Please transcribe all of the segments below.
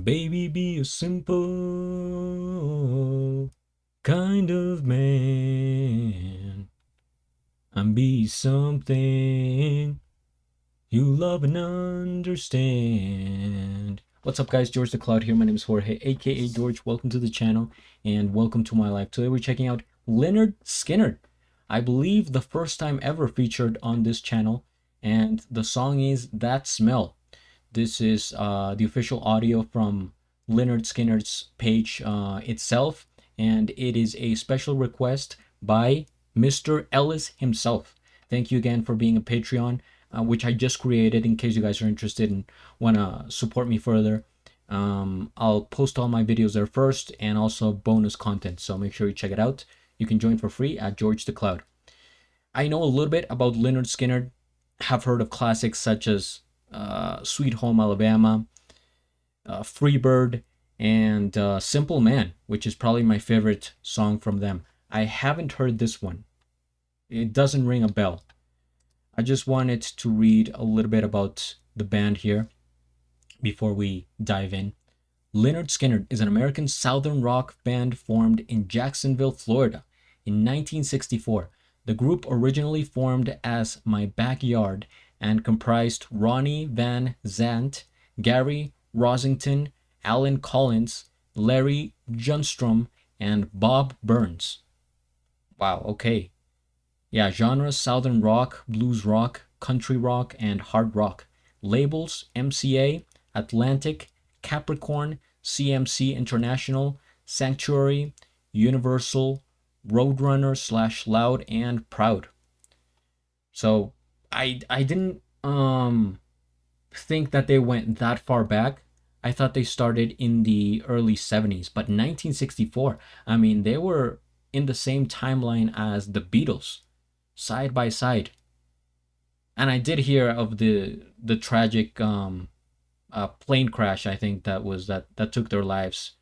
Baby, be a simple kind of man and be something you love and understand. What's up, guys? George the Cloud here. My name is Jorge, aka George. Welcome to the channel and welcome to my life. Today we're checking out Lynyrd Skynyrd. I believe the first time ever featured on this channel, and the song is That Smell. This is the official audio from Lynyrd Skynyrd's page itself, and it is a special request by Mr. Ellis himself. Thank you again for being a Patreon, which I just created in case you guys are interested and want to support me further. I'll post all my videos there first and also bonus content, so make sure you check it out. You can join for free at George the Cloud. I know a little bit about Lynyrd Skynyrd, have heard of classics such as Sweet Home Alabama, Freebird, and Simple Man, which is probably my favorite song from them. I haven't heard this one. It doesn't ring a bell. I just wanted to read a little bit about the band here before we dive in. Lynyrd Skynyrd is an American southern rock band formed in Jacksonville, Florida in 1964. The group originally formed as My Backyard and comprised Ronnie Van Zant, Gary Rosington, Alan Collins, Larry Junstrom, and Bob Burns. Wow, okay. Yeah, genres: southern rock, blues rock, country rock, and hard rock. Labels: MCA, Atlantic, Capricorn, CMC International, Sanctuary, Universal, Roadrunner / Loud and Proud. So I didn't think that they went that far back. I thought they started in the early 70s, but 1964, I mean, they were in the same timeline as the Beatles, side by side. And I did hear of the tragic plane crash, I think that took their lives.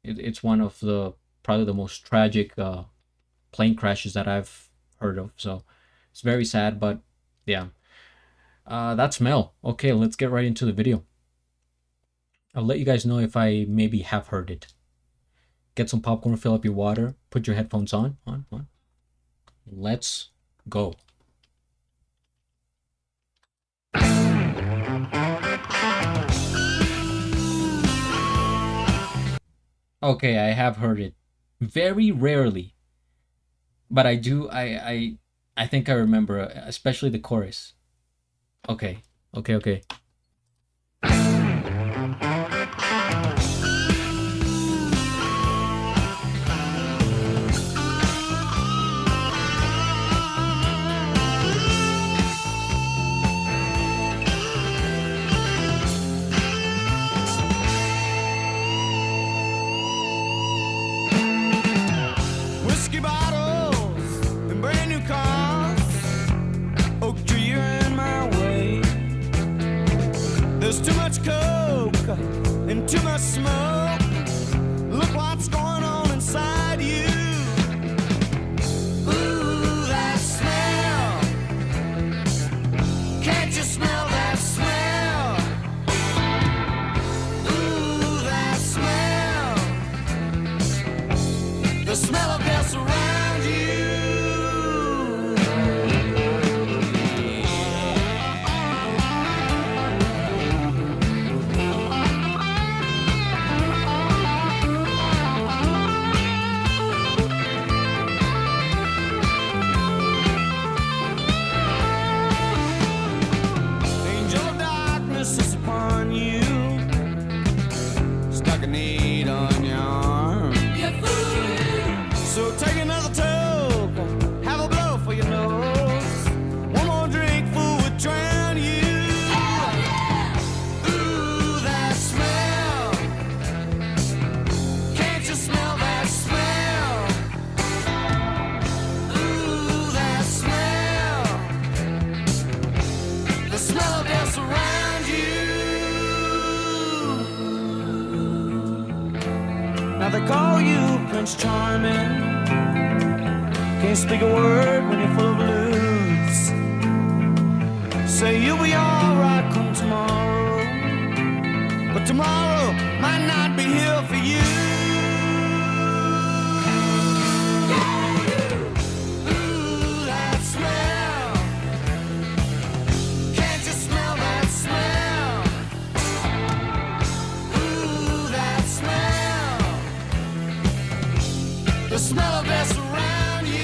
It's one of the probably the most tragic plane crashes that I've heard of. So it's very sad, but yeah. That Smell. Okay, let's get right into the video. I'll let you guys know if I maybe have heard it. Get some popcorn, fill up your water, put your headphones on. Let's go. Okay, I have heard it. Very rarely. But I do, I think I remember, especially the chorus. Okay. Whiskey bottles and brand new cars. Oak tree, you're in my way. There's too much coke and too much smoke. Look what's going on inside you. Ooh, that smell. Can't you smell that smell? Ooh, that smell. The smell of death around you. Angel of darkness is upon you. Stuck a need on your arm. So take another toke, have a blow for your nose. One more drink, fool, would drown you. Ooh, that smell. Can't you smell that smell? Ooh, that smell. The smell of death around you. Now they call you Prince Charming. Can't speak a word when you're full of blues. Say you'll be alright come tomorrow. but tomorrow might not be here for you. Ooh, that smell. Can't you smell that smell? Ooh, that smell. The smell of this around you.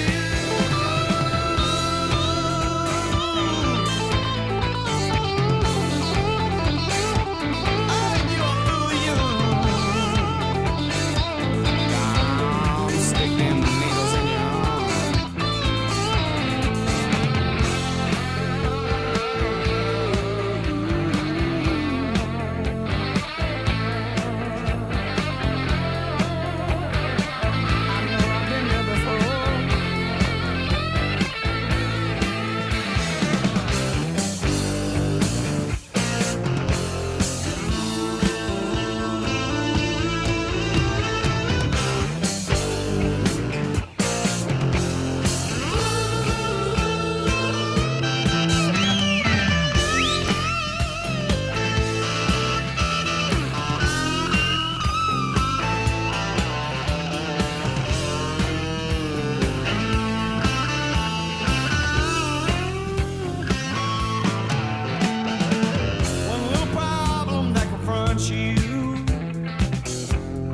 One little problem that confronts you.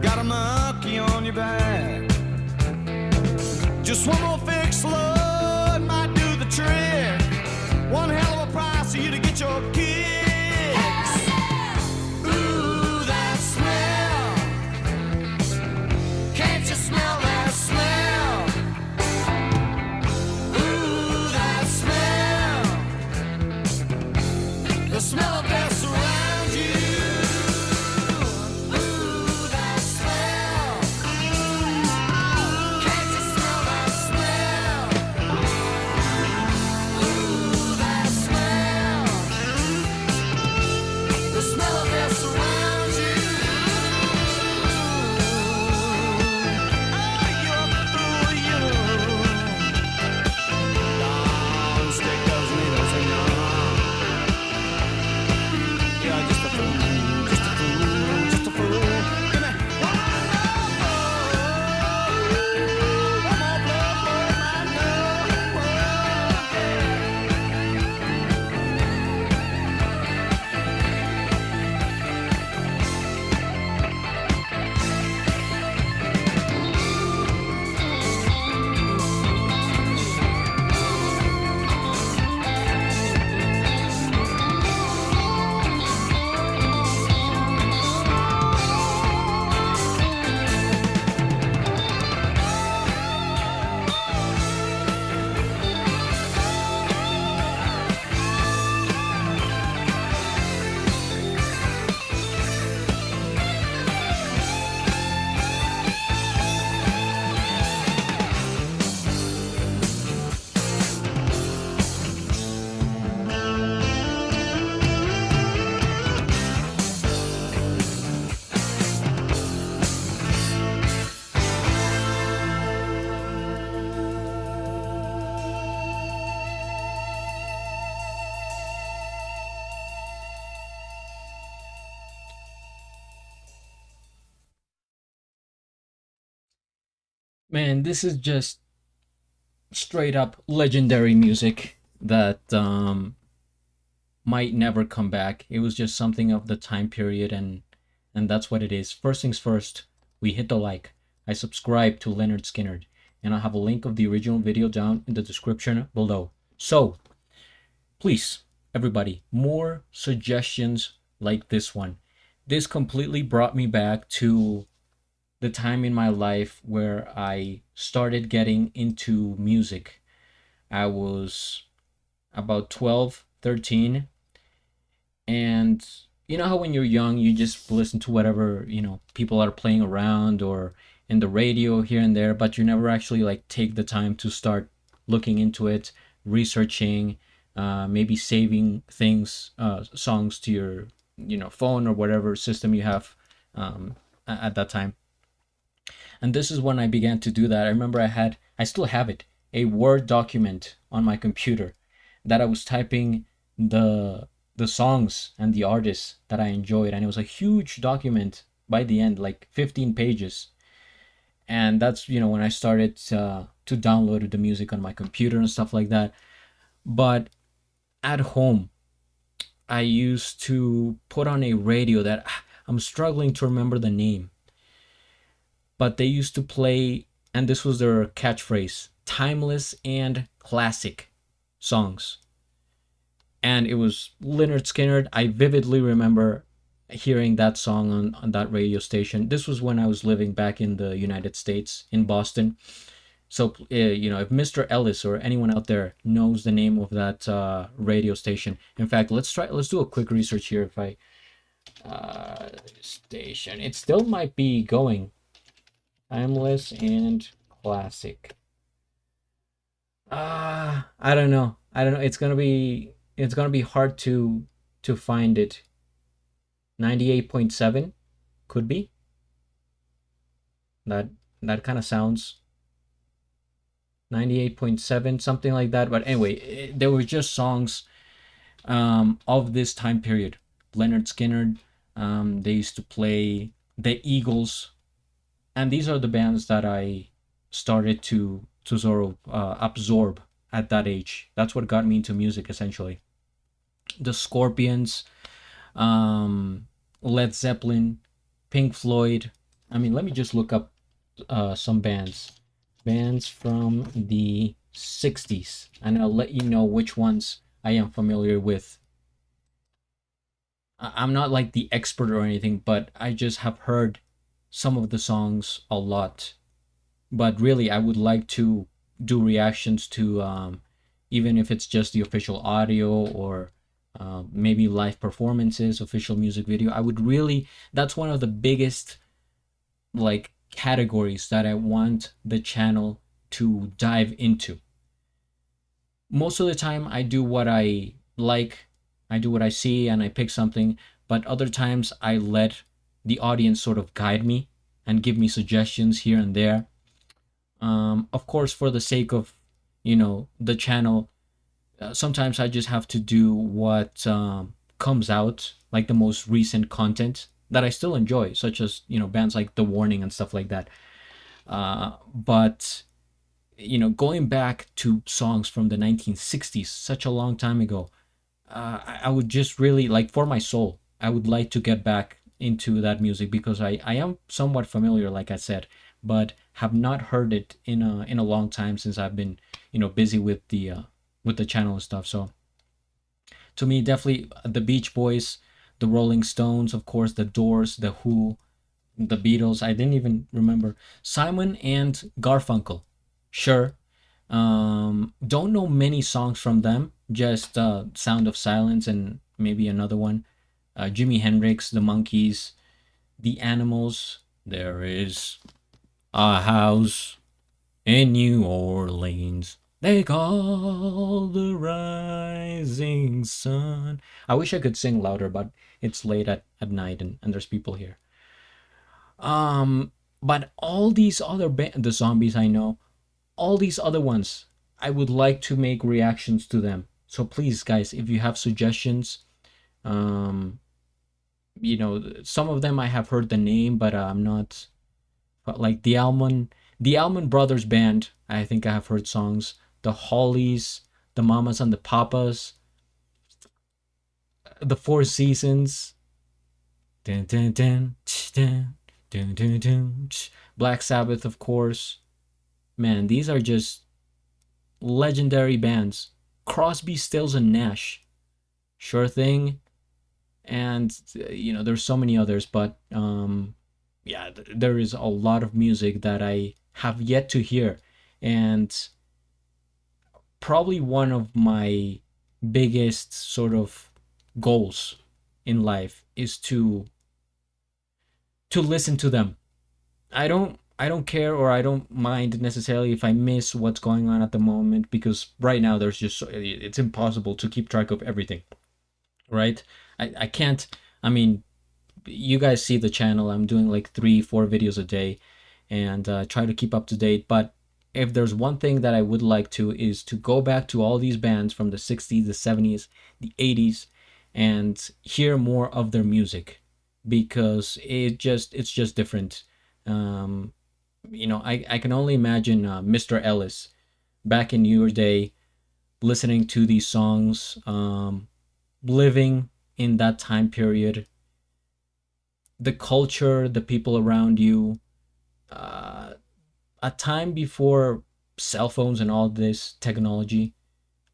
Got a monkey on your back. Just one more fix, Lord, might do the trick. One hell of a price for you to get your kicks. Ooh, that smell. Can't you smell that smell? Ooh, that smell. The smell of death surrounds you. Ooh, that smell. Can't you smell that smell? Ooh, that smell. The smell of death surrounds you. Oh, you're through you. Don't stick those needles in your arm. You're just a fool, just a fool, just a fool. Give me one more blow, my love. Man, this is just straight up legendary music that might never come back. It was just something of the time period, and that's what it is. First things first, we hit the like. I subscribe to Lynyrd Skynyrd, and I'll have a link of the original video down in the description below. So, please, everybody, more suggestions like this one. This completely brought me back to the time in my life where I started getting into music. I was about 12, 13, and you know how when you're young you just listen to whatever, people are playing around or in the radio here and there, but you never actually like take the time to start looking into it, researching, maybe saving things, songs to your phone or whatever system you have at that time. And this is when I began to do that. I remember I still have it, a Word document on my computer that I was typing the songs and the artists that I enjoyed, and it was a huge document by the end, like 15 pages. And that's, when I started to download the music on my computer and stuff like that. But at home, I used to put on a radio that I'm struggling to remember the name, but they used to play, and this was their catchphrase: timeless and classic songs. And it was Lynyrd Skynyrd. I vividly remember hearing that song on that radio station. This was when I was living back in the United States, in Boston. So, if Mr. Ellis or anyone out there knows the name of that radio station, in fact, let's do a quick research here. If I station, it still might be going. Timeless and classic. I don't know. I don't know. It's gonna be hard to find it. 98.7 could be. That that kind of sounds 98.7, something like that. But anyway, there were just songs of this time period. Lynyrd Skynyrd, they used to play the Eagles, and these are the bands that I started to sort of absorb at that age. That's what got me into music, essentially. The Scorpions, Led Zeppelin, Pink Floyd. I mean, let me just look up some bands from the 60s, and I'll let you know which ones I am familiar with. I'm not like the expert or anything, but I just have heard some of the songs a lot. But really, I would like to do reactions to, even if it's just the official audio, or maybe live performances, official music video. I would really, that's one of the biggest like categories that I want the channel to dive into. Most of the time I do what I like, I do what I see, and I pick something, but other times I let the audience sort of guide me and give me suggestions here and there. Of course, for the sake of, the channel, sometimes I just have to do what comes out, like the most recent content that I still enjoy, such as, bands like The Warning and stuff like that. But going back to songs from the 1960s, such a long time ago, I would just really like, for my soul, I would like to get back into that music, because I am somewhat familiar, like I said, but have not heard it in a long time, since I've been busy with the channel and stuff. So to me, definitely the Beach Boys, the Rolling Stones, of course, the Doors, the Who, the Beatles. I didn't even remember Simon and Garfunkel. Sure. Don't know many songs from them. Just Sound of Silence and maybe another one. Jimi Hendrix, the Monkees, the Animals. There is a house in New Orleans they call the rising sun. I wish I could sing louder, but it's late at night, and there's people here. But all these other the Zombies, I know, all these other ones, I would like to make reactions to them. So please, guys, if you have suggestions, um, some of them I have heard the name, but I'm not. But like the Almond Brothers Band, I think I have heard songs. The Hollies, the Mamas and the Papas, the Four Seasons, dun, dun, dun, dun, dun, dun, dun, Black Sabbath, of course. Man, these are just legendary bands. Crosby, Stills, and Nash, Sure Thing, and there's so many others, but yeah, there is a lot of music that I have yet to hear, and probably one of my biggest sort of goals in life is to listen to them. I don't care, or I don't mind necessarily if I miss what's going on at the moment, because right now there's just it's impossible to keep track of everything, right? I can't. I mean, you guys see the channel. I'm doing like 3 4 videos a day, and try to keep up to date. But if there's one thing that I would like to, is to go back to all these bands from the 60s, the 70s, the 80s, and hear more of their music, because it's just different. um I can only imagine Mr. Ellis back in your day listening to these songs, living in that time period, the culture, the people around you, uh, a time before cell phones and all this technology.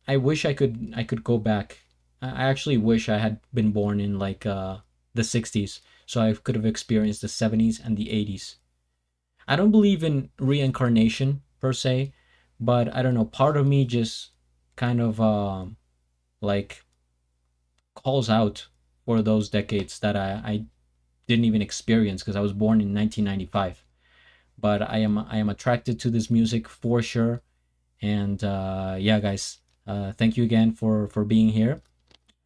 I wish I could go back. I actually wish I had been born in like the 60s, so I could have experienced the 70s and the 80s. I don't believe in reincarnation per se, but I don't know, part of me just kind of like calls out for those decades that I didn't even experience because I was born in 1995. But I am attracted to this music for sure. And yeah, guys, thank you again for being here.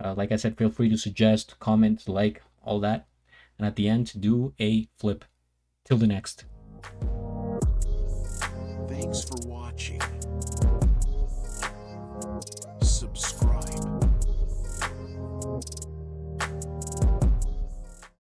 Like I said, feel free to suggest, comment, like, all that. And at the end, do a flip. Till the next. Thanks for watching.